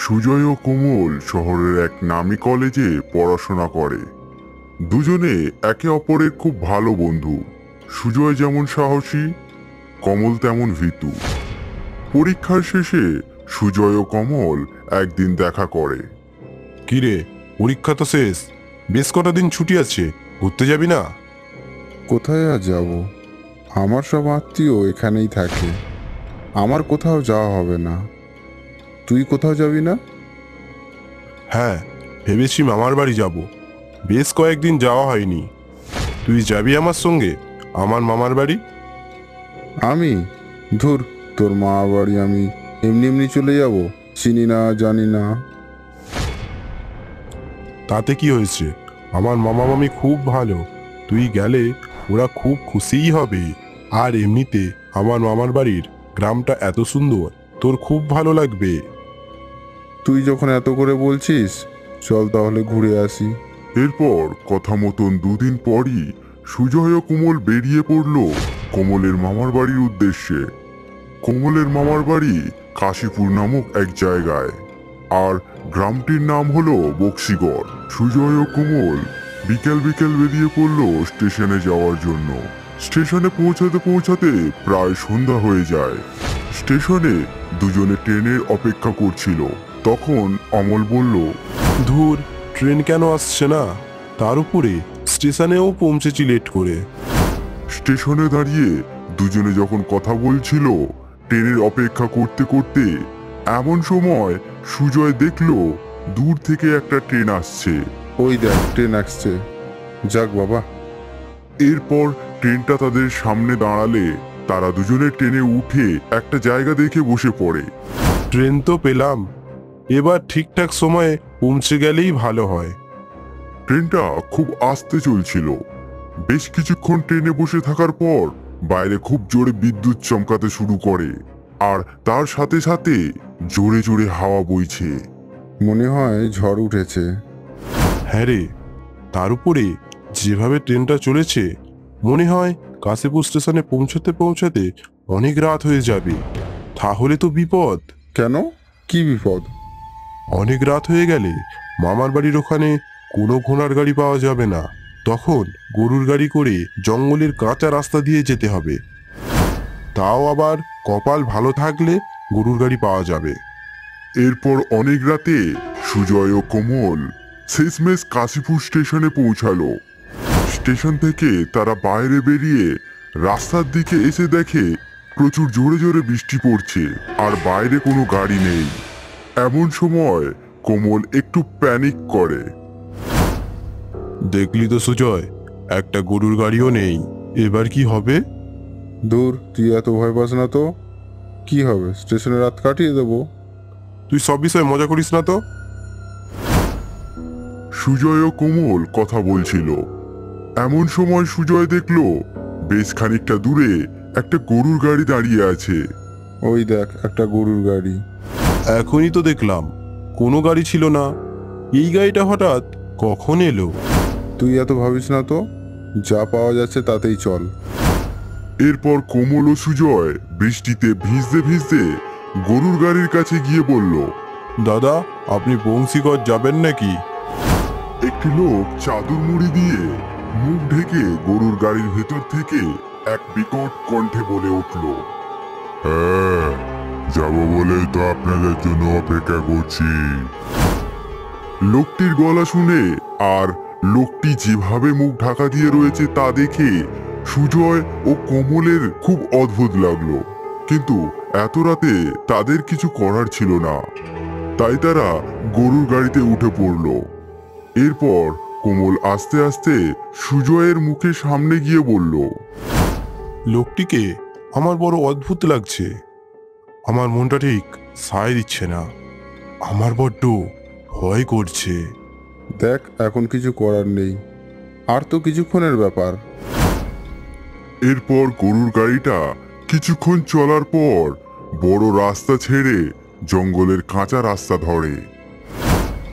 সুজয় ও কোমল শহরের এক নামী কলেজে পড়াশোনা করে। দুজনে একে অপরের খুব ভালো বন্ধু। সুজয় যেমন সাহসী, কমল তেমন ভীতু। পরীক্ষার শেষে সুজয় ও কমল একদিন দেখা করে। কিরে, পরীক্ষা তো শেষ, বেশ কটা দিন ছুটি আছে, ঘুরতে যাবি না? কোথায় আর যাব? আমার সব আত্মীয় এখানেই থাকে। আমার কোথাও যাওয়া হবে না। তুই কোথাও যাবি না? হ্যাঁ, ভেবেছি মামার বাড়ি যাব। বেশ কয়েকদিন যাওয়া হয়নি। তুই যাবি আমার সঙ্গে আমার মামার বাড়ি? আমি? ধুর, তোর মা বাড়ি আমি এমনি এমনি চলে যাব? চিনি না, জানি না। তাতে কি হয়েছে? আমার মামা মামি খুব ভালো, তুই গেলে ওরা খুব খুশিই হবে। আর এমনিতে আমার মামার বাড়ির গ্রামটা এত সুন্দর, তোর খুব ভালো লাগবে। তুই যখন এত করে বলছিস, চল তাহলে ঘুরে আসি। এরপর কথা মতন দুদিন পরই সুজয় ও কোমল বেরিয়ে পড়ল কোমলের মামার বাড়ির উদ্দেশ্যে। কোমলের মামার বাড়ি কাশীপুর নামক এক জায়গায়, আর গ্রামটির নাম হলো বক্সিগড়। সুজয় ও কোমল বিকেল বিকেল বেরিয়ে পড়ল স্টেশনে যাওয়ার জন্য। স্টেশনে পৌঁছাতে পৌঁছাতে প্রায় সন্ধ্যা হয়ে যায়। স্টেশনে দুজনে ট্রেনের অপেক্ষা করছিল। তখন অমল বলল, ধুর, ট্রেন কেন আসছে না? তার উপরে স্টেশনেও পৌঁছেছি লেট করে। স্টেশনে দাঁড়িয়ে দুজনে যখন কথা বলছিল ট্রেনের অপেক্ষা করতে করতে, এমন সময় সুজয় দেখলো দূর থেকে একটা ট্রেন আসছে। ওই দেখ, ট্রেন আসছে। যাক বাবা। এরপর ট্রেনটা তাদের সামনে দাঁড়ালে তারা দুজনে ট্রেনে উঠে একটা জায়গা দেখে বসে পড়ে। ট্রেন তো পেলাম, এবার ঠিকঠাক সময়ে পৌঁছে গেলেই ভালো হয়। ট্রেনটা খুব আস্তে চলছিল। বেশ কিছুক্ষণ ট্রেনে বসে থাকার পর বাইরে খুব জোরে বিদ্যুৎ চমকাতে শুরু করে, আর তার সাথে সাথে জোরে জোরে হাওয়া বইছে। মনে হয় ঝড় উঠেছে। হ্যাঁ রে, তার উপরে যেভাবে ট্রেনটা চলেছে, মনে হয় কাশীপুর স্টেশনে পৌঁছাতে পৌঁছাতে অনেক রাত হয়ে যাবে। তাহলে তো বিপদ। কেন? কি বিপদ? অনেক রাত হয়ে গেলে মামার বাড়ির ওখানে কোনো ঘোড়ার গাড়ি পাওয়া যাবে না। তখন গরুর গাড়ি করে জঙ্গলের কাঁচা রাস্তা দিয়ে যেতে হবে। তাও আবার কপাল ভালো থাকলে গরুর গাড়ি পাওয়া যাবে। এরপর অনেক রাতে সুজয় ও কোমল শেষমেশ কাশীপুর স্টেশনে পৌঁছালো। স্টেশন থেকে তারা বাইরে বেরিয়ে রাস্তার দিকে এসে দেখে প্রচুর জোরে জোরে বৃষ্টি পড়ছে, আর বাইরে কোনো গাড়ি নেই। এমন সময় কোমল একটু প্যানিক করে। দেখলি তো সুজয়, একটা গরুর গাড়িও নেই, এবার কি হবে? দূর, তুই এত ভয় পাস না তো। কি হবে, স্টেশনে রাত কাটিয়ে দেবো। তুই সব বিষয়ে মজা করিস না তো। সুজয় ও কোমল কথা বলছিল। এমন সময় সুজয় দেখলো বেশ খানিকটা দূরে একটা গরুর গাড়ি দাঁড়িয়ে আছে। ওই দেখ, একটা গরুর গাড়ি। এখনই তো দেখলাম কোনো গাড়ি ছিল না, এই গাড়িটা হঠাৎ কখন এলো? তুই এত ভাবিস না তো, যা পাওয়া যাচ্ছে তাতেই চল। এরপর কোমল ও সুজয় বৃষ্টিতে ভিজতে ভিজতে গরুর গাড়ির কাছে গিয়ে বলল, দাদা, আপনি বংশীগড় যাবেন নাকি? একটি লোক চাদর মুড়ি দিয়ে মুখ ঢেকে গরুর গাড়ির ভেতর থেকে এক বিকট কণ্ঠে বলে উঠল, হ্যাঁ, যাবো বলেই তো আপনাদের জন্য অপেক্ষা করছি। লোকটির গলা শুনে আর লোকটি যেভাবে মুখ ঢাকা দিয়ে রয়েছে তা দেখে সুজয় ও কোমলের খুব অদ্ভুত লাগলো, কিন্তু এত রাতে তাদের কিছু করার ছিল না, তাই তারা গরুর গাড়িতে উঠে পড়ল। এরপর কোমল আস্তে আস্তে সুজয়ের মুখের সামনে গিয়ে বলল, লোকটিকে আমার বড় অদ্ভুত লাগছে। আমার মনটা ঠিক সায় দিচ্ছে না, আমার বড্ড ভয় করছে। দেখ, এখন কিছু করার নেই, আর তো কিছুক্ষণের ব্যাপার। এরপর গরুর গাড়িটা কিছুক্ষণ চলার পর বড় রাস্তা ছেড়ে জঙ্গলের কাঁচা রাস্তা ধরে।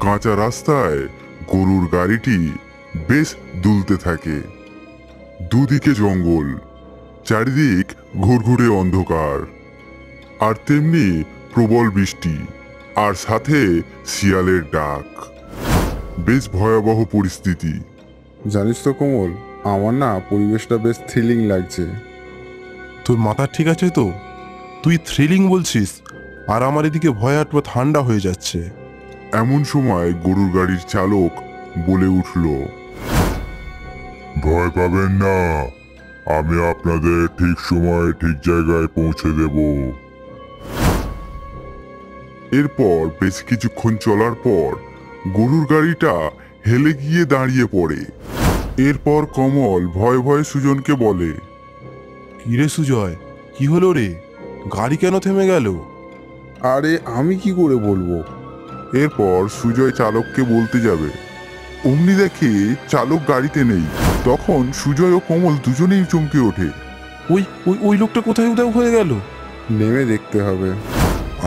কাঁচা রাস্তায় গরুর গাড়িটি বেশ দুলতে থাকে। দুদিকে জঙ্গল, চারিদিক ঘুরঘুরে অন্ধকার, আর তেমনি প্রবল বৃষ্টি। আর সাথে শিয়ালের ডাক। বেশ ভয়াবহ পরিস্থিতি। জানিস তো কোমল, আমার না পরিবেশটা বেশ থ্রিলিং লাগছে। তোর মাথা ঠিক আছে তো? তুই থ্রিলিং বলছিস, আর আমার এদিকে ভয় আটবা ঠান্ডা হয়ে যাচ্ছে। এমন সময় গরুর গাড়ির চালক বলে উঠল, ভয় পাবেন না, আমি আপনাদের ঠিক সময়ে ঠিক জায়গায় পৌঁছে দেব। এরপর বেশ কিছুক্ষণ চলার পর গরুর গাড়িটা হেলে গিয়ে দাঁড়িয়ে পড়ে। এরপর কমল ভয়ে ভয়ে সুজনকে বলে, কিরে সুজয়, কি হলো রে? গাড়ি কেন থেমে গেল? আরে আমি কি করে বলবো। এরপর সুজয় চালককে বলতে যাবে, অমনি দেখে চালক গাড়িতে নেই। তখন সুজয় ও কমল দুজনেই চমকে ওঠে। ওই ওই ওই লোকটা কোথায় উধাও হয়ে গেল? নেমে দেখতে হবে।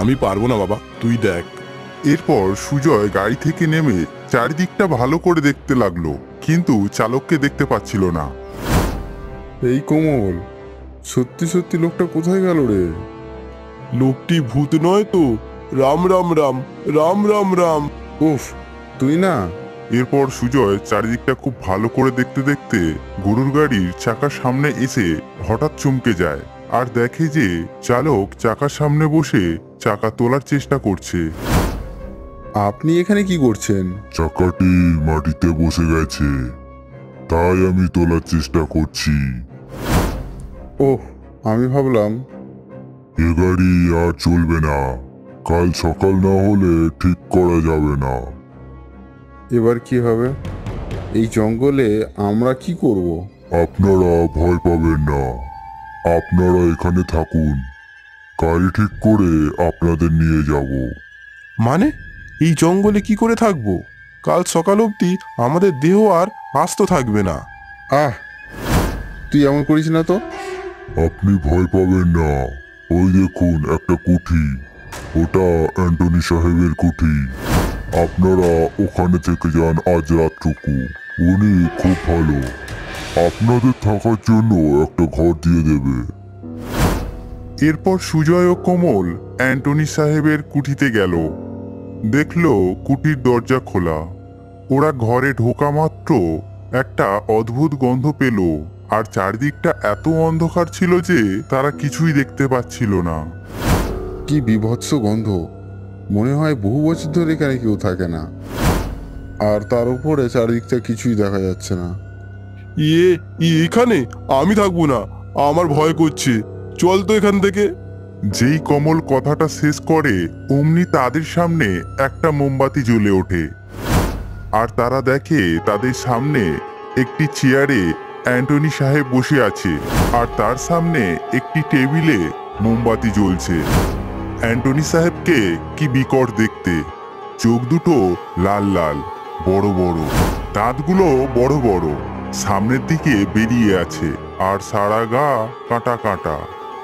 আমি পারবো না বাবা, তুই দেখ। এরপর সুজয় গাড়ি থেকে নেমে চারিদিকটা ভালো করে দেখতে লাগলো, কিন্তু চালককে দেখতে পাচ্ছিল না। এই কোমল, সত্যি সত্যি লোকটা কোথায় গেল রে? লোকটি ভূত নয় তো? রাম রাম রাম, রাম রাম রাম। উফ, তুই না। এরপর সুজয় চারিদিকটা খুব ভালো করে দেখতে দেখতে গরুর গাড়ির চাকার সামনে এসে হঠাৎ চমকে যায়, আর দেখে যে চালক চাকার সামনে বসে চাকা তোলার চেষ্টা করছে। আপনি এখানে কি করছেন? চাকাটি মাটিতে বসে গেছে, তাই আমি তোলার চেষ্টা করছি। ওহ, আমি ভাবলাম। এ গাড়ি আর চলবে না, কাল সকাল না হলে ঠিক করা যাবে না। এবার কি হবে? এই জঙ্গলে আমরা কি করব? আপনারা ভয় পাবেন না, আপনারা এখানে থাকুন, গাড়ি ঠিক করে আপনাদের নিয়ে যাব। মানে এই জঙ্গলে কি করে থাকবো? কাল সকাল অবধি আমাদের দেহ আর আস্ত থাকবে না। আহ, তুই এমন করিস না তো। আপনি ভয় পাবেন না, ওই দেখুন একটা কুঠি, ওটা অ্যান্টনি সাহেবের কুঠি। আপনারা ওখানে থেকে যান আজ রাতটুকু, উনি খুব ভালো, আপনাদের থাকার জন্য একটা ঘর দিয়ে দেবে। এরপর সুজয় ও কমল অ্যান্টনি সাহেবের কুঠিতে গেল। দেখলো কুটির দরজা খোলা। ওরা ঘরে ঢোকা মাত্র একটা অদ্ভুত গন্ধ পেল, আর চারদিকটা এত অন্ধকার ছিল যে তারা কিছুই দেখতে পাচ্ছিল না। কি বিভৎস গন্ধ! মনে হয় বহু বছর ধরে এখানে কেউ থাকে না। আর তার উপরে চারিদিকটা কিছুই দেখা যাচ্ছে না। এখানে আমি থাকবো না, আমার ভয় করছে, চল তো এখান থেকে। যেই কমল কথাটা শেষ করে অমনি তাদের সামনে একটা মোমবাতি জ্বলে ওঠে, আর তারা দেখে তাদের সামনে একটি চেয়ারে অ্যান্টনি সাহেব বসে আছে, আর তার সামনে একটি টেবিলে মোমবাতি জ্বলছে। অ্যান্টনি সাহেবকে কি বিকট দেখতে, চোখ দুটো লাল লাল, বড় বড়, দাঁতগুলো বড় বড়, সামনের দিকে বেরিয়ে আছে, আর সারা গা কাঁটা কাঁটা।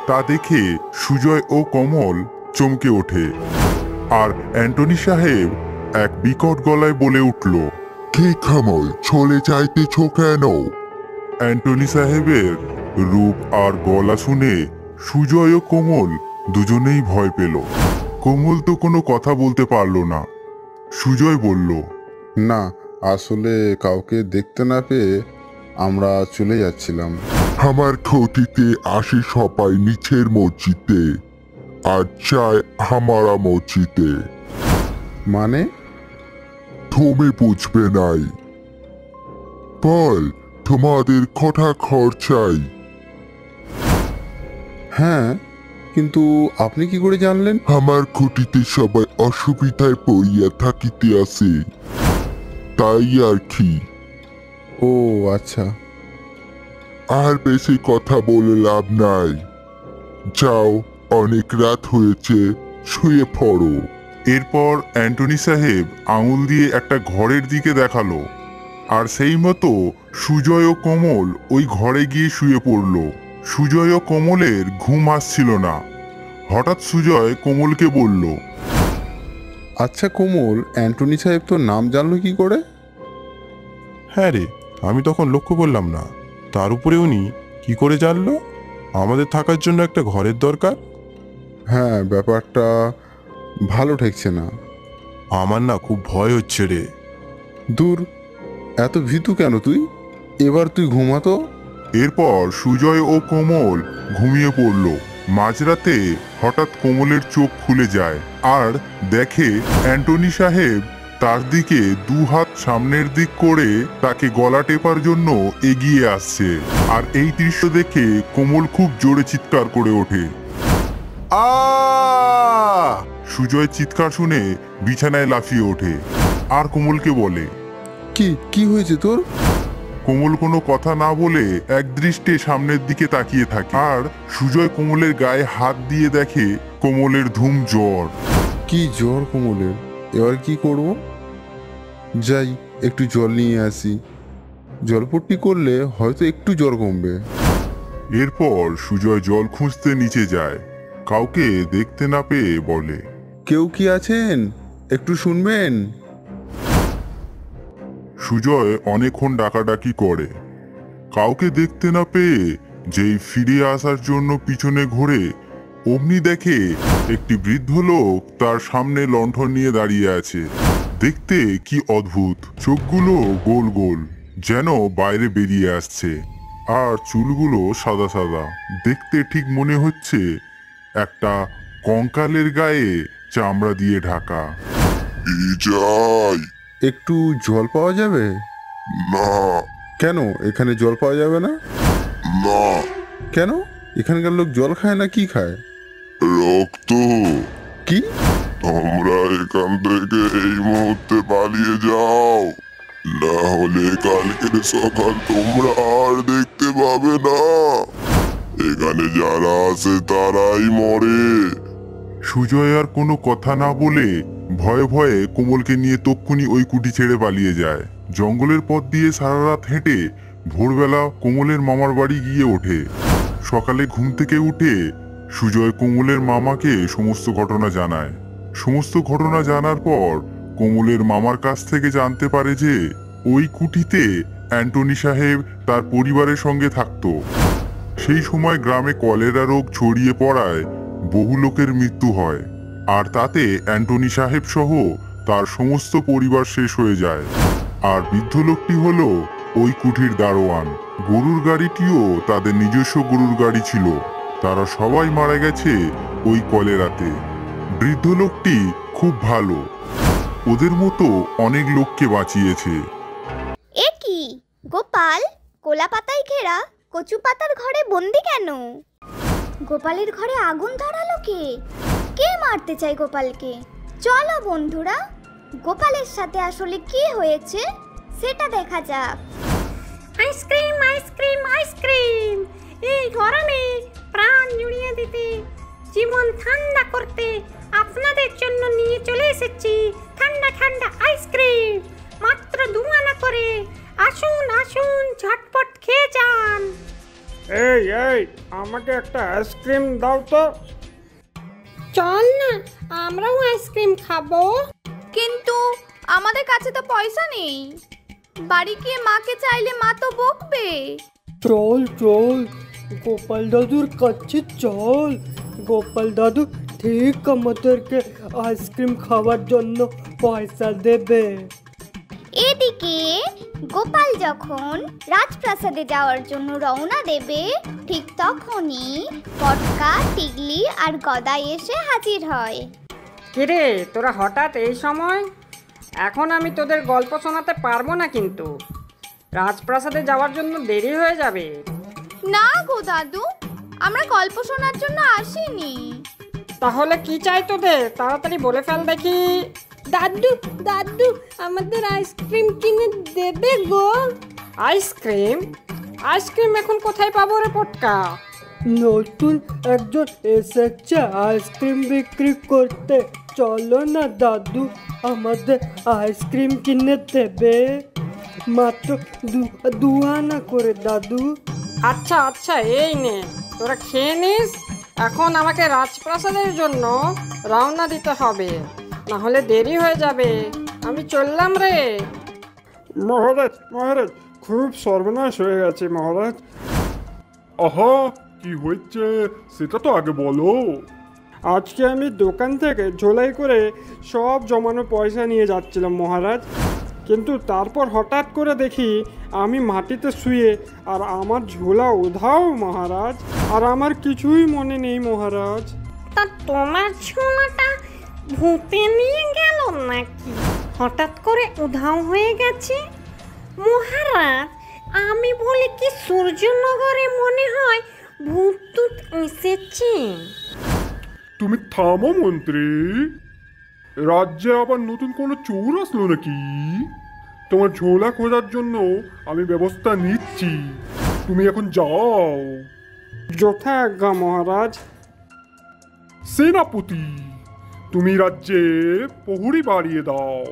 তা দেখে সুজয় ও কমল চমকে ওঠে, আর অ্যান্টনি সাহেব এক বিকট গলায় বলে উঠল, কে কমল, চলে যাইতেছ কেন? অ্যান্টনি সাহেবের রূপ আর গলা শুনে সুজয় ও কোমল দুজনেই ভয় পেল। কোমল তো কোনো কথা বলতে পারলো না। সুজয় বলল, না, আসলে কাউকে দেখতে না পেয়ে আমরা চলে যাচ্ছিলাম। আমার ক্ষতিতে আসে সবাই নিচের মসজিদে, আর চায় হামারা মসজিদে। মানে? তুমি বুঝবে নাই, বল তোমাদের কটা ঘর চাই? হ্যাঁ, কিন্তু আপনি কি করে জানলেন? আমার খুঁটিতে সবাই অসুবিধায় পড়িয়া থাকিতে আছে, তাই আর কি। ও আচ্ছা। আর বেশি কথা বলে লাভ নাই, যাও, অনেক রাত হয়েছে, শুয়ে পড়ো। এরপর অ্যান্টনি সাহেব আঙুল দিয়ে একটা ঘরের দিকে দেখালো, আর সেই মতো সুজয় ও কমল ওই ঘরে গিয়ে শুয়ে পড়ল। সুজয় ও কমলের ঘুম আসছিল না। হঠাৎ সুজয় কোমলকে বলল, আচ্ছা কোমল, অ্যান্টনি সাহেব তোর নাম জানলো কি করে? হ্যাঁ রে, আমি তখন লক্ষ্য করলাম না। তার উপরে উনি কি করে জানলো আমাদের থাকার জন্য একটা ঘরের দরকার? হ্যাঁ, ব্যাপারটা ভালো ঠেকছে না। আমার না খুব ভয় হচ্ছে রে। দূর, এত ভীতু কেন তুই? এবার তুই ঘুমাতো। এরপর সুজয় ও কোমল ঘুমিয়ে পড়ল। মাঝরাতে হঠাৎ কোমলের চোখ খুলে যায় আর দেখে অ্যান্টনি সাহেব তার দিকে দু হাত সামনের দিক করে তাকে গলা টেপার জন্য এগিয়ে আসছে। আর এই দৃশ্য দেখে কোমল খুব জোরে চিৎকার করে ওঠে। সুজয় চিৎকার শুনে বিছানায় লাফিয়ে ওঠে আর কোমলকে বলে, কি কি হয়েছে তোর? কোমল কোনো কথা না বলে একদৃষ্টে সামনের দিকে তাকিয়ে থাকে। আর সুজয় কোমলের গায়ে হাত দিয়ে দেখে কোমলের ধুম জ্বর। কি জ্বর কোমলের? এবার কি করব? যাই একটু জল নিয়ে আসি, জলপট্টি করলে হয়তো একটু জ্বর কমবে। এরপর সুজয় জল খুঁজতে নিচে যায়। কাউকে দেখতে না পেয়ে বলে, কেউ কি আছেন? একটু শুনবেন? সুজয় অনেকক্ষণ ডাকাডাকি করে। কাউকে দেখতে না পেয়ে যেই ফিরে আসার জন্য পিছনে ঘোরে, অমনি দেখে একটি বৃদ্ধ লোক তার সামনে লণ্ঠন নিয়ে দাঁড়িয়ে আছে। দেখতে কি অদ্ভুত, চোখগুলো গোল গোল যেন বাইরে বেরিয়ে আসছে, আর চুলগুলো সাদা সাদা। দেখতে ঠিক মনে হচ্ছে একটা কঙ্কালের গায়ে চামড়া দিয়ে ঢাকা। যাই একটু জল পাওয়া যাবে? না কেন এখানে জল পাওয়া যাবে না? না, কেন? এখানকার লোক জল খায় না কি খায়? রক্ত। কি? তোমরা এখান থেকে এই মুহূর্তে পালিয়ে যাও, না হলে কালকের সকাল তোমরা আর দেখতে পাবে না। এখানে যারা আছে তারাই মরে। সুজয় আর কোনো কথা না বলে ভয়ে ভয়ে কোমলকে নিয়ে তক্ষুনি ওই কুটি ছেড়ে পালিয়ে যায়। জঙ্গলের পথ দিয়ে সারা রাত হেঁটে ভোরবেলা কোমলের মামার বাড়ি গিয়ে ওঠে। সকালে ঘুম থেকে উঠে সুজয় কোমলের মামাকে সমস্ত ঘটনা জানায়। সমস্ত ঘটনা জানার পর কোমলের মামার কাছ থেকে জানতে পারে যে ওই কুটিতে অ্যান্টনি সাহেব তার পরিবারের সঙ্গে থাকতো। সেই সময় গ্রামে কলেরা রোগ ছড়িয়ে পড়ায় বহু লোকের মৃত্যু হয়, আর তাতে অ্যান্টনি সাহেব সহ তার সমস্ত পরিবার শেষ হয়ে যায়। আর বৃদ্ধ লোকটি হলো ওই কুঠির দারোয়ান। গরুর গাড়িটিও তাদের নিজস্ব গরুর গাড়ি ছিল। তারা সবাই মারা গেছে ওই কলেরাতে। বৃদ্ধ লোকটি খুব ভালো, ওদের মতো অনেক লোককে বাঁচিয়েছে। এ কি গোপাল, কোলা পাতায় ঘেরা কচু পাতার ঘরে বন্দি কেন? গোপালের ঘরে আগুন ধরালো কে? কে মারতে চায় গোপালকে? চলো বন্ধুরা, গোপালের সাথে আসলে কি হয়েছে সেটা দেখা যাক। আইসক্রিম আইসক্রিম আইসক্রিম, এই গরমে প্রাণ জুড়িয়ে দিতে, জীবন ঠান্ডা করতে আপনাদের জন্য নিয়ে চলে এসেছি ঠান্ডা ঠান্ডা আইসক্রিম, মাত্র 2 আনা করে। আসুন আসুন, ঝটপট খেয়ে যান। এই এই আমাকে একটা আইসক্রিম দাও তো। চল না, আমরাও আইসক্রিম খাবো। কিন্তু আমাদের কাছে তো পয়সা নেই, বাড়ি গিয়ে মাকে চাইলে মা তো বকবে। চল চল, গোপাল দাদুর কাছে চল। গোপাল দাদু ঠিক আমাদেরকে আইসক্রিম খাওয়ার জন্য পয়সা দেবে। এদিকে গোপাল যখন রাজপ্রাসাদে যাওয়ার জন্য রওনা দেবে, ঠিক তখনই পটকা, টিগলি আর গদাই এসে হাজির হয়। কিরে তোরা হঠাৎ এই সময়? এখন আমি তোদের গল্প শোনাতে পারবো না, কিন্তু রাজপ্রাসাদে যাওয়ার জন্য দেরি হয়ে যাবে। না গো দাদু, আমরা গল্প শোনার জন্য আসিনি। তাহলে কি চাই তোদের? তাড়াতাড়ি বলে ফেল দেখি। দাদু দাদু, আমাদের আইসক্রিম কিনে দেবে গো। আইসক্রিম? আইসক্রিম এখন কোথায় পাবো রে পটকা? নতুন একজন এসেছে আইসক্রিম বিক্রি করতে, চলো না দাদু, আমাদের আইসক্রিম কিনে দেবে। মাত্র 2 আনা করে দাদু। আচ্ছা আচ্ছা, এই নে, তোরা খেয়ে নিস। এখন আমাকে রাজপ্রাসাদের জন্য রওনা দিতে হবে, না হলে দেরি হয়ে যাবে। আমি চললাম রে। মহারাজ মহারাজ, খুব সর্বনাশ হয়ে গেছে মহারাজ। আহা, কি হয়েছে সেটা তো আগে বলো। আজকে আমি দোকান থেকে ঝোলাই করে সব জমানো পয়সা নিয়ে যাচ্ছিলাম মহারাজ, কিন্তু তারপর হঠাৎ করে দেখি আমি মাটিতে শুয়ে আর আমার ঝোলা উধাও মহারাজ, আর আমার কিছুই মনে নেই মহারাজ। তা তোমার ছোলাটা ভূতে নিয়ে গেল নাকি? হঠাৎ করে উধাও হয়ে গেছে। মহারাজ, আমি বলি কি সূর্যনগরে মনে হয় ভূত টুত এসেছে। তুমি থামো মন্ত্রী, রাজ্যে আবার নতুন কোনো চোর আসলো নাকি? তোমার ঝোলা খোঁজার জন্য আমি ব্যবস্থা নিচ্ছি, তুমি এখন যাও। যথা আজ্ঞা মহারাজ। সেনাপতি, তুমি রাজ্যে প্রহরী বাড়িয়ে দাও,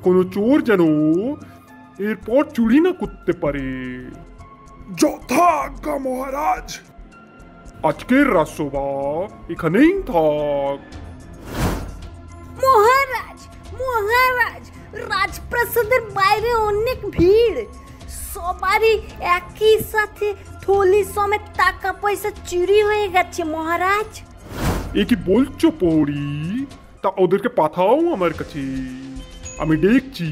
কোনো চোর যেন এরপর চুরি না করতে পারে। যথা আজ্ঞা মহারাজ। আজকের রাজসভা এখানেই থাক। মহারাজ, মহারাজ, রাজপ্রাসাদের বাইরে অনেক ভিড়, সবারই একই সাথে থলি সমেত টাকা পয়সা চুরি হয়ে গেছে মহারাজ। এ কি বলছো পৌরি? তা ওদেরকে পাঠাও আমার কাছে, আমি দেখছি।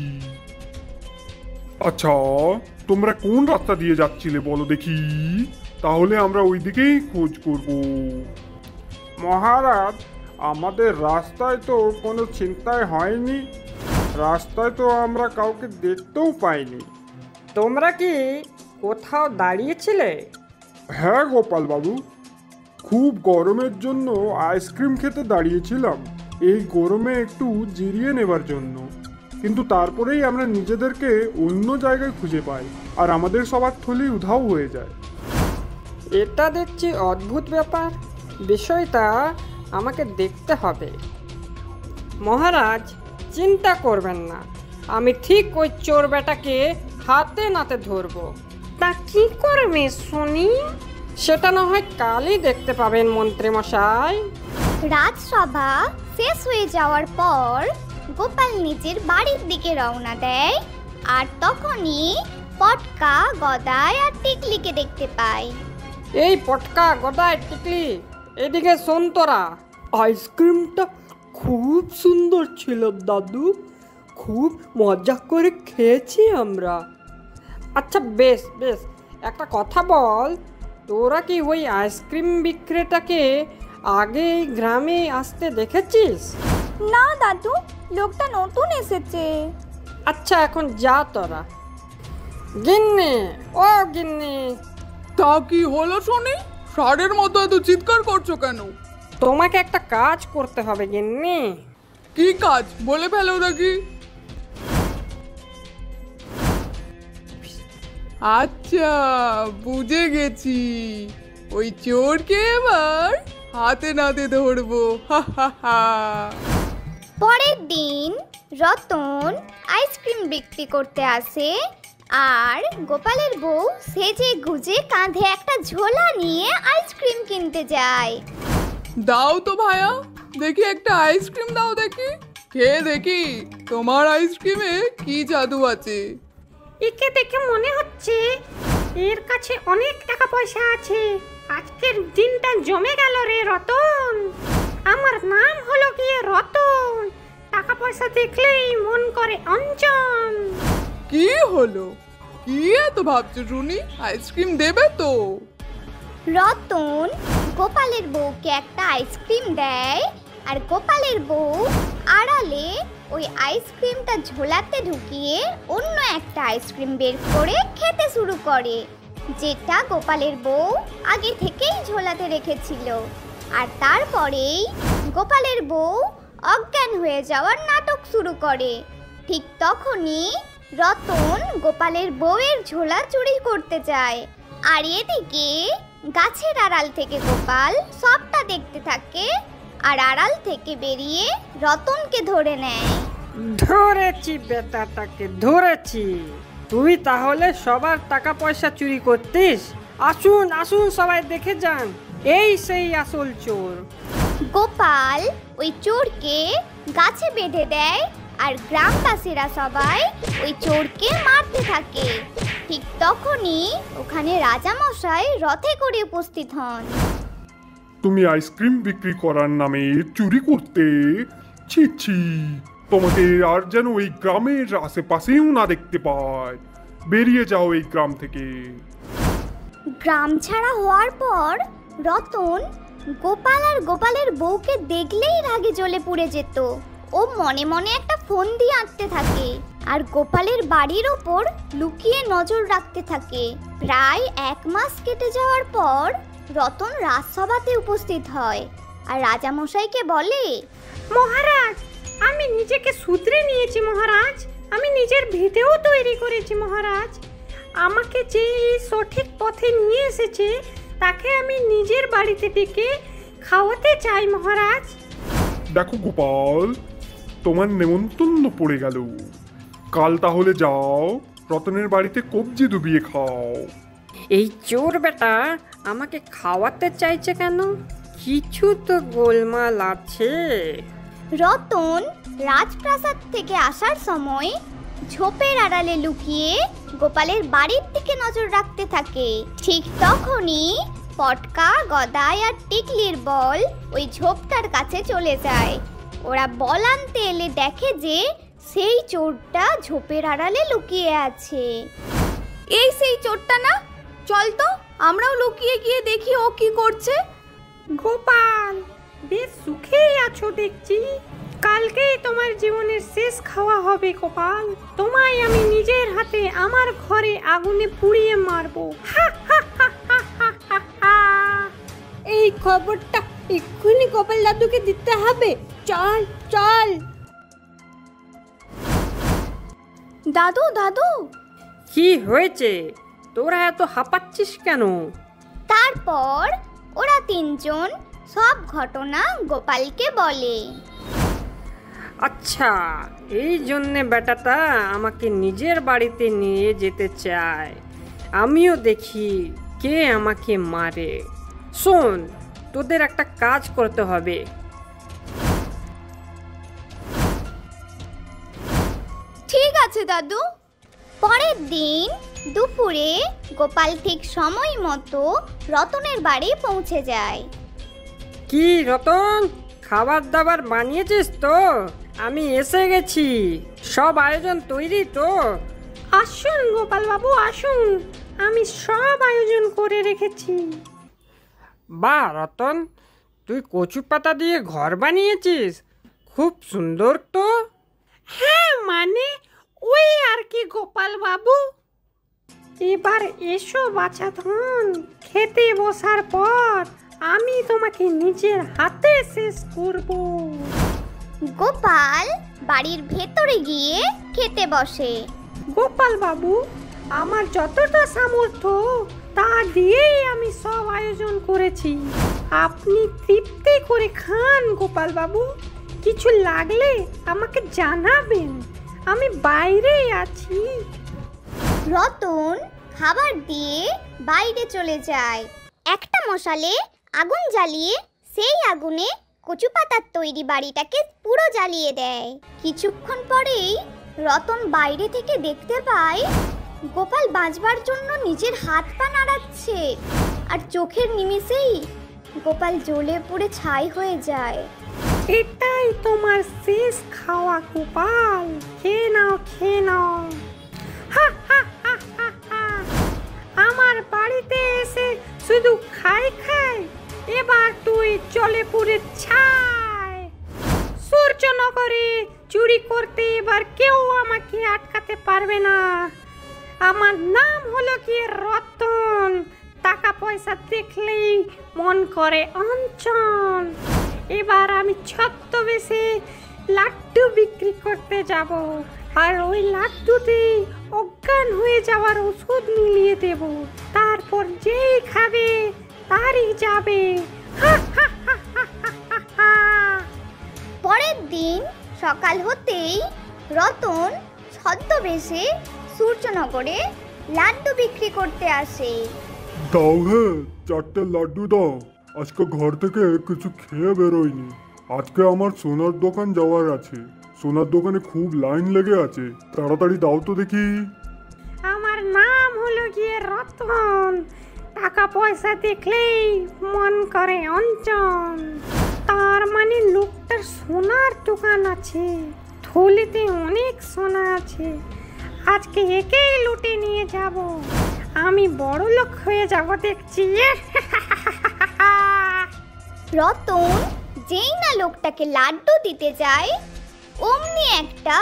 আচ্ছা, তোমরা কোন রাস্তা দিয়ে যাচ্ছিলে বলো দেখি, তাহলে আমরা ওই দিকেই খোঁজ করব। মহারাজ, আমাদের রাস্তায় তো কোনো চিন্তাই হয়নি, রাস্তায় তো আমরা কাউকে দেখতেও পাইনি। তোমরা কি কোথাও দাঁড়িয়েছিলে? হ্যাঁ গোপাল বাবু, খুব গরমের জন্য আইসক্রিম খেতে দাঁড়িয়েছিলাম, এই গরমে একটু জিরিয়ে নেবার জন্য, কিন্তু তারপরেই আমরা নিজেদেরকে অন্য জায়গায় খুঁজে পাই আর আমাদের সবার থলি উধাও হয়ে যায়। এটা দেখছি অদ্ভুত ব্যাপার, বিষয়টা আমাকে দেখতে হবে। মহারাজ, চিন্তা করবেন না, আমি ঠিক ওই চোর বেটাকে হাতে নাতে ধরবো। তা কি করবে শুনি? সেটা না হয় কালই দেখতে পাবেন মন্ত্রী মশাই। রাজসভা শেষ হয়ে যাওয়ার পর গোপাল নিজের বাড়ির দিকে রওনা দেয়, আর তখনই পটকা, গদাই আর টিকলিকে দেখতে পায়। এই পটকা, গদাই, টিকলি, এদিকে শোন তোরা। আইসক্রিমটা খুব সুন্দর ছিল দাদু, খুব মজা করে খেয়েছি আমরা। আচ্ছা বেশ বেশ, একটা কথা বল, তোরা কি ওই আইসক্রিম বিক্রেতাকে আগে এই গ্রামে আসতে দেখেছিস? না দাদু, লোকটা নতুন এসেছে। আচ্ছা এখন যা তোরা। গিন্নি, ও গিন্নি, তা কি হলো শুনি? ষাঁড়ের মতো এত চিৎকার করছো কেন? তোমাকে একটা কাজ করতে হবে গিন্নি। কি কাজ বলে ফেলো দেখি। আচ্ছা, বুঝে গেছি, ওই চোরকে এবার হাতে নাতে ধরবো। হা হা হা। পরের দিন রতন আইসক্রিম বিক্রি করতে আসে, আর গোপালের বউ সেজে গুজে কাঁধে একটা ঝোলা নিয়ে আইসক্রিম কিনতে যায়। দাও তো ভায়া, দেখি একটা আইসক্রিম দাও দেখি, খেয়ে দেখি তোমার আইসক্রিমে কি জাদু আছে। একে দেখে মনে হচ্ছে এর কাছে অনেক টাকা পয়সা আছে। আজকের দিনটা জমে গেল রে রতন। আমার নাম হলো গিয়ে রতন, টাকা পয়সা দেখলেই মন করে অঞ্চল। কি হলো? কি এত ভাবছো শুনি? আইসক্রিম দেবে তো? রতন গোপালের বউকে একটা আইসক্রিম দেয়, আর গোপালের বউ আড়ালে ওই আইসক্রিমটা ঝোলাতে ঢুকিয়ে অন্য একটা আইসক্রিম বের করে খেতে শুরু করে, যেটা গোপালের বউ আগে থেকেই ঝোলাতে রেখেছিল। আর তারপরেই গোপালের বউ অজ্ঞান হয়ে যাওয়ার নাটক শুরু করে। ঠিক তখনই রতন গোপালের বউয়ের ঝোলা চুরি করতে যায়, আর এদিকে গাছের আড়াল থেকে গোপাল সবটা দেখতে থাকে, আর আড়াল থেকে বেরিয়ে রতনকে ধরে নেয়। ধরেছি বেটাটাকে, ধরেছি। তুই তাহলে সবার টাকা পয়সা চুরি করতিস? আসুন আসুন সবাই দেখে যান, এই সেই আসল চোর। গোপাল ওই চোরকে গাছে বেঁধে দেয়, আর গ্রামবাসীরা সবাই ওই চোরকে মারতে থাকে। ঠিক তখনই ওখানে রাজামশাই রথে করে উপস্থিত হন। তুমি আইসক্রিম বিক্রি করার নামে চুরি করতে? ছি ছি, তোমাকে আর যেন এই গ্রামের আশেপাশেও না দেখতে পায়। বেরিয়ে যাও এই গ্রাম থেকে। গ্রাম ছাড়া হওয়ার পর রতন গোপাল আর গোপালের বউকে দেখলেই রাগে জ্বলে পুড়ে যেত। ও মনে মনে একটা ফোন দিয়ে আঁকতে থাকে আর গোপালের বাড়ির ওপর লুকিয়ে নজর রাখতে থাকে। প্রায় 1 মাস কেটে যাওয়ার পর রতন রাজসভাতে উপস্থিত হয় আর রাজামশাইকে বলে, মহারাজ, আমি নিজেকে শুধরে নিয়েছি মহারাজ। আমি নিজের ভিটেও তৈরি করেছি মহারাজ। আমাকে যে এই সঠিক পথে নিয়ে এসেছে তাকে আমি নিজের বাড়িতে ডেকে খাওয়াতে চাই মহারাজ। দেখো গোপাল, তোমার নেমন্তন্ন পড়ে গেল। কাল তাহলে যাও, রতনের বাড়িতে কবজি ডুবিয়ে খাও। এই চোর বেটা আমাকে খাওয়াতে চাইছে কেন? কিছু তো গোলমাল আছে। রতন রাজপ্রাসাদ থেকে আসার সময় ঝোপের আড়ালে লুকিয়ে গোপালের বাড়ির দিকে নজর রাখতে থাকে। ঠিক তখনই পটকা, গদাই আর টিকলির বল ওই ঝোপটার কাছে চলে যায়। ওরা বল আনতে এলে দেখে যে সেই চোরটা ঝোপের আড়ালে লুকিয়ে আছে। এই সেই চোরটা না? চল তো আমরাও লুকিয়ে গিয়ে দেখি ও কি করছে। গোপাল, বেশ সুখেই আছো দেখছি। কালকেই তোমার জীবনের শেষ খাওয়া হবে গোপাল। তোমায় আমি নিজের হাতে আমার ঘরে আগুনে পুড়িয়ে মারবো। এই খবরটা এক্ষুনি গোপাল দাদুকে দিতে হবে। চল চল। দাদু দাদু, কি হয়েছে? তোরা এত হাঁপাচ্ছিস কেন? তারপর ওরা 3 জন সব ঘটনা গোপালকে বলে। আচ্ছা, এই জন্যে বেটাটা আমাকে নিজের বাড়িতে নিয়ে যেতে চায়। আমিও দেখি কে আমাকে মারে। শোন, তোদের একটা কাজ করতে হবে। ঠিক আছে দাদু। পরের দিন দুপুরে গোপাল ঠিক সময় মতো রতনের বাড়ি পৌঁছে যায়। কি রতন, খাবার দাবার বানিয়েছিস তো? আমি এসে গেছি। সব আয়োজন তৈরি তো? আসুন গোপাল বাবু, আসুন। আমি সব আয়োজন করে রেখেছি। বাহ রতন, তুই কচু পাতা দিয়ে ঘর বানিয়েছিস, খুব সুন্দর তো। হ্যাঁ, মানে ওই আর কি গোপাল বাবু। এবার এসো বাছা ধন, খেতে বসার পর আমি তোমাকে নিজের হাতে শেষ করব। গোপাল বাড়ির ভেতরে গিয়ে খেতে বসে। গোপাল বাবু, আমার যতটা সামর্থ্য তা দিয়েই আমি সব আয়োজন করেছি। আপনি তৃপ্তি করে খান গোপাল বাবু। কিছু লাগলে আমাকে জানাবেন, আমি বাইরেই আছি। রতন খাবার দিয়ে বাইরে চলে যায়। একটা মশালে আগুন জ্বালিয়ে সেই আগুনে কচু পাতার তৈরি বাড়িটাকে পুরো জ্বালিয়ে দেয়। কিছুক্ষণ পরেই রতন বাইরে থেকে দেখতে পায় গোপাল বাঁচবার জন্য নিজের হাত পা নাড়াচ্ছে, আর চোখের নিমিষেই গোপাল জ্বলে পুড়ে ছাই হয়ে যায়। এটাই তোমার শেষ খাওয়া গোপাল, খেয়ে নাও, খেয়ে নাও। আমার বাড়িতে এসে শুধু খাই খাই, এবার তুই চলে পুড়ে ছাই। সূর্যনগরে চুরি করতে এবার কেউ আমাকে আটকাতে পারবে না। আমার নাম হলো কি রতন। টাকা পয়সা দেখলেই মন করে অঞ্চল। এবার আমি ছদ্মবেশে লাড্ডু বিক্রি করতে যাব, আর ওই লাড্ডুতে অজ্ঞান হয়ে যাওয়ার ওষুধ মিলিয়ে দেব। তারপর যেই খাবে তারই যাবে। পরের দিন সকাল হতেই রতন ছদ্মবেশে সূর্যনগরে লাড্ডু বিক্রি করতে আসে। দাও, হ্যাঁ 4টে লাড্ডু দাও। আজকে ঘর থেকে কিছু খেয়ে বেরোয়নি। আজকে আমার সোনার দোকান যাওয়ার আছে। সোনার দোকানে খুব লাইন লেগে আছে, তাড়াতাড়ি দাও তো দেখি। আমার নাম হলো গিয়ে রতন। টাকা পয়সা দেখলেই মন করে অঞ্চন। তার মানে লোকটার সোনার দোকান আছে, থলিতে অনেক সোনা আছে। আজকে একেই লুটে নিয়ে যাব, আমি বড় লোক হয়ে যাব দেখছি। রতন যেই না লোকটাকে লাড্ডু দিতে যায়, অমনি একটা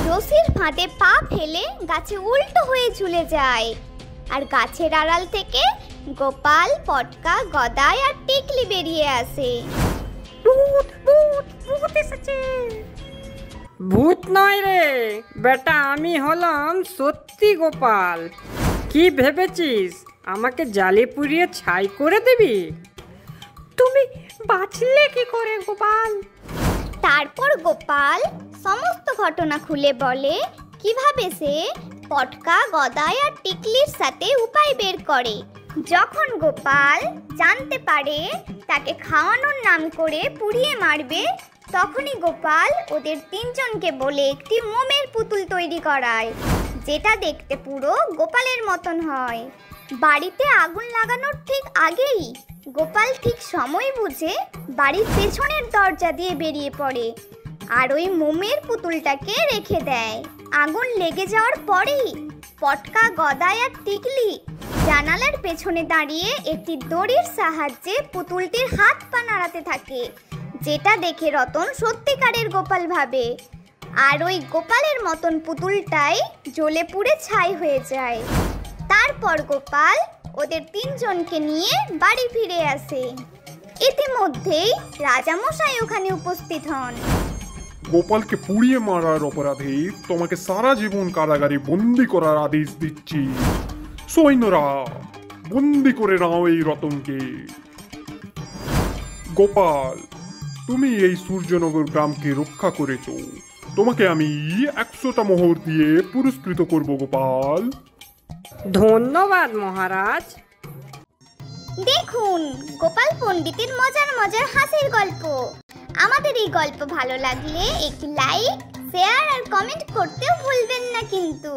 রশির ফাঁদে পা ফেলে গাছে উল্টো হয়ে ঝুলে যায়। আর গাছের আড়াল থেকে গোপাল, পটকা, গদাই আর টিকলি বেরিয়ে আসে। ভূত ভূত ভূত এসেছে। ভূত নয় রে বেটা, আমি হলাম সত্যি গোপাল। কি ভেবেছিস আমাকে জালে পুড়িয়ে ছাই করে দিবি? তুমি বাঁচলে কি করে গোপাল? তারপর গোপাল সমস্ত ঘটনা খুলে বলে কিভাবে সে পটকা, গদাই আর টিকলির সাথে উপায় বের করে। যখন গোপাল জানতে পারে তাকে খাওয়ানোর নাম করে পুড়িয়ে মারবে, তখনই গোপাল ওদের তিনজনকে বলে একটি মোমের পুতুল তৈরি করায়, যেটা দেখতে পুরো গোপালের মতন হয়। বাড়িতে আগুন লাগানোর ঠিক আগেই গোপাল ঠিক সময় বুঝে বাড়ির পেছনের দরজা দিয়ে বেরিয়ে পড়ে আর ওই মোমের পুতুলটাকে রেখে দেয়। আগুন লেগে যাওয়ার পরেই পটকা, গদাই আর টিকলি জানালার পেছনে দাঁড়িয়ে একটি দড়ির সাহায্যে পুতুলটির হাত পা নাড়াতে থাকে, যেটা দেখে রতন সত্যিকারের গোপাল ভাবে। আর ওই গোপালের মতন পুতুলটাই জ্বলে পুড়ে ছাই হয়ে যায়। তারপর গোপাল ওদের তিনজনকে নিয়ে বাড়ি ফিরে আসে। ইতিমধ্যেই রাজামশাই ওখানে উপস্থিত হন। গোপালকে পুড়িয়ে মারার অপরাধে তোমাকে সারা জীবন কারাগারে বন্দি করার আদেশ দিচ্ছি। সৈন্যরা, বন্দি করে নাও এই রতনকে। গোপাল, তুমি এই সূর্যনগর গ্রামকে রক্ষা করেছো, তোমাকে আমি 100টা মোহর দিয়ে পুরস্কৃত করব গোপাল। ধন্যবাদ মহারাজ। দেখুন গোপাল পণ্ডিতের মজার মজার হাসির গল্প। আমাদের এই গল্প ভালো লাগলে একটি লাইক, শেয়ার আর কমেন্ট করতেও ভুলবেন না কিন্তু।